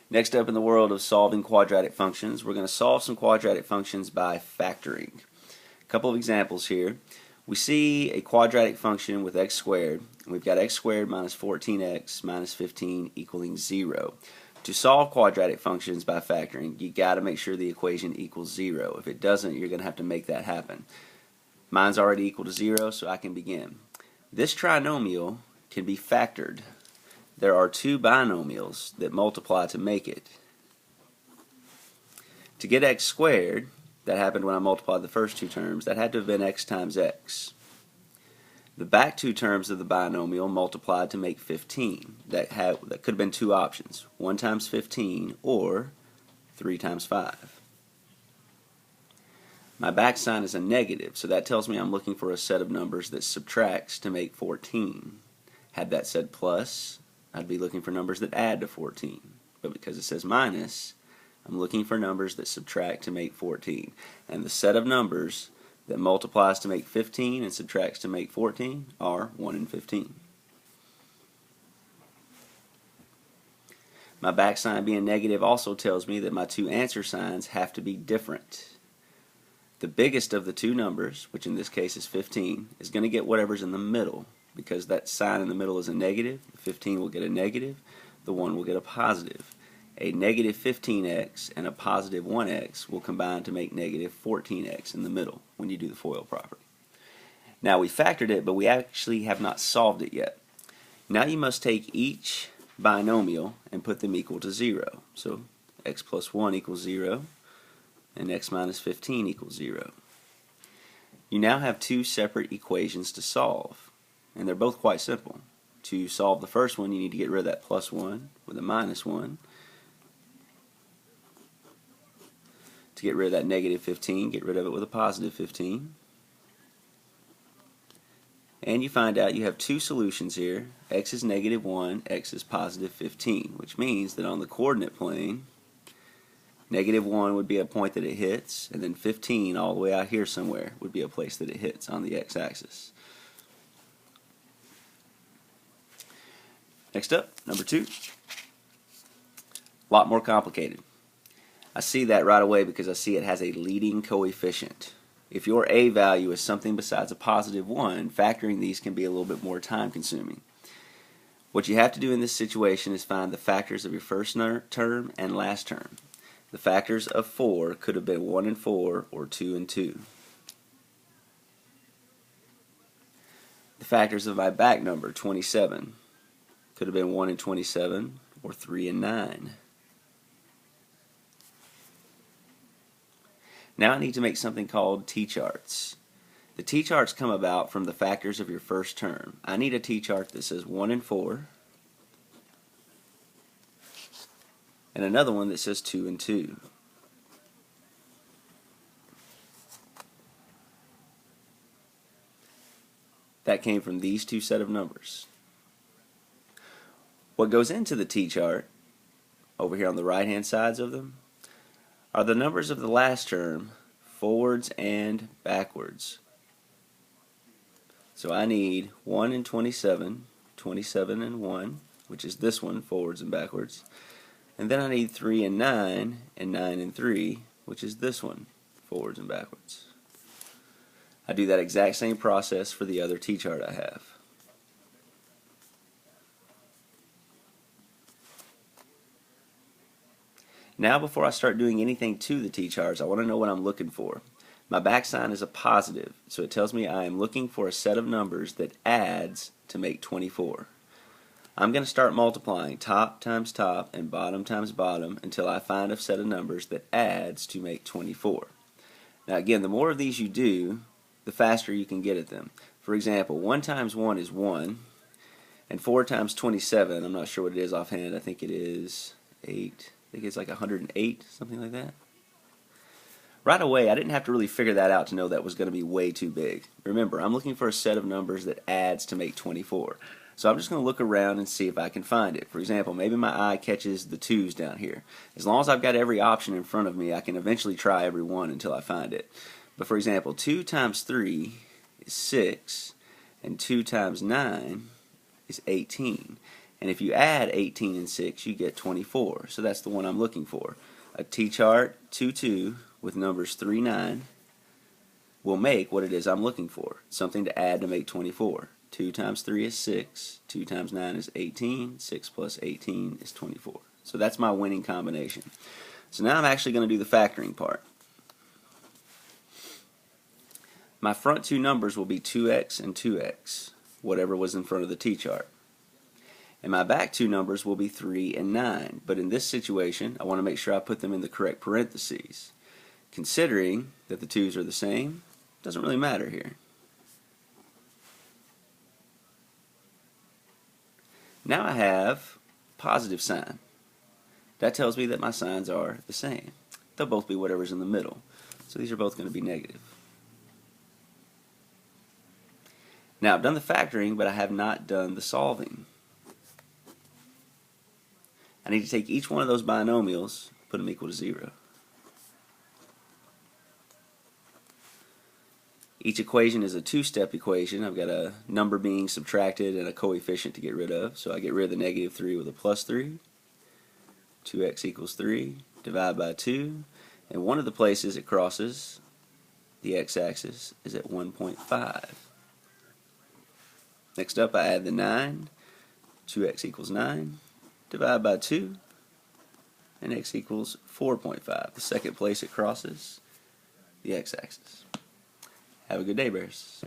Next up in the world of solving quadratic functions, we're going to solve some quadratic functions by factoring. A couple of examples here. We see a quadratic function with x squared, and we've got x squared minus 14x minus 15 equaling 0. To solve quadratic functions by factoring, you got to make sure the equation equals 0. If it doesn't, you're going to have to make that happen. Mine's already equal to 0, so I can begin. This trinomial can be factored. There are two binomials that multiply to make it. To get x squared, that happened when I multiplied the first two terms, that had to have been x times x. The back two terms of the binomial multiplied to make 15. That could have been two options, 1 times 15 or 3 times 5. My back sign is a negative, so that tells me I'm looking for a set of numbers that subtracts to make 14. Had that said plus, I'd be looking for numbers that add to 14. But because it says minus, I'm looking for numbers that subtract to make 14. And the set of numbers that multiplies to make 15 and subtracts to make 14 are 1 and 15. My back sign being negative also tells me that my two answer signs have to be different. The biggest of the two numbers, which in this case is 15, is going to get whatever's in the middle. Because that sign in the middle is a negative, the 15 will get a negative, the 1 will get a positive. A negative 15x and a positive 1x will combine to make negative 14x in the middle when you do the FOIL property. Now we factored it, but we actually have not solved it yet. Now you must take each binomial and put them equal to 0. So x plus 1 equals 0 and x minus 15 equals 0. You now have two separate equations to solve, and they're both quite simple. To solve the first one, you need to get rid of that plus 1 with a minus 1. To get rid of that negative 15, get rid of it with a positive 15. And you find out you have two solutions here. X is negative 1, x is positive 15, which means that on the coordinate plane, negative 1 would be a point that it hits, and then 15 all the way out here somewhere would be a place that it hits on the x-axis. Next up, number 2. A lot more complicated. I see that right away because I see it has a leading coefficient. If your a value is something besides a positive 1, factoring these can be a little bit more time consuming. What you have to do in this situation is find the factors of your first term and last term. The factors of 4 could have been 1 and 4 or 2 and 2. The factors of my back number, 27, could have been 1 and 27 or 3 and 9. Now I need to make something called t-charts. The t-charts come about from the factors of your first term. I need a t-chart that says 1 and 4 and another one that says 2 and 2. That came from these two set of numbers. What goes into the t-chart, over here on the right-hand sides of them, are the numbers of the last term, forwards and backwards. So I need 1 and 27, 27 and 1, which is this one, forwards and backwards. And then I need 3 and 9 and 3, which is this one, forwards and backwards. I do that exact same process for the other t-chart I have. Now before I start doing anything to the t-charts, I want to know what I'm looking for. My back sign is a positive, so it tells me I am looking for a set of numbers that adds to make 24. I'm going to start multiplying top times top and bottom times bottom until I find a set of numbers that adds to make 24. Now again, the more of these you do, the faster you can get at them. For example, 1 times 1 is 1, and 4 times 27, I'm not sure what it is offhand, I think it is 8. I think it's like 108, something like that. Right away, I didn't have to really figure that out to know that was going to be way too big. Remember, I'm looking for a set of numbers that adds to make 24. So I'm just going to look around and see if I can find it. For example, maybe my eye catches the 2's down here. As long as I've got every option in front of me, I can eventually try every one until I find it. But for example, 2 times 3 is 6, and 2 times 9 is 18. And if you add 18 and 6, you get 24. So that's the one I'm looking for. A T-chart 2-2 with numbers 3, 9 will make what it is I'm looking for. Something to add to make 24. 2 times 3 is 6. 2 times 9 is 18. 6 plus 18 is 24. So that's my winning combination. So now I'm actually going to do the factoring part. My front two numbers will be 2x and 2x, whatever was in front of the T-chart. And my back two numbers will be 3 and 9. But in this situation, I want to make sure I put them in the correct parentheses. Considering that the 2's are the same, doesn't really matter here. Now I have positive sign. That tells me that my signs are the same. They'll both be whatever's in the middle. So these are both going to be negative. Now I've done the factoring, but I have not done the solving. I need to take each one of those binomials, put them equal to 0. Each equation is a two-step equation. I've got a number being subtracted and a coefficient to get rid of. So I get rid of the negative 3 with a plus 3. 2x equals 3. Divide by 2. And one of the places it crosses the x-axis is at 1.5. Next up, I add the 9. 2x equals 9. Divide by 2, and x equals 4.5. The second place it crosses the x-axis. Have a good day, Bears.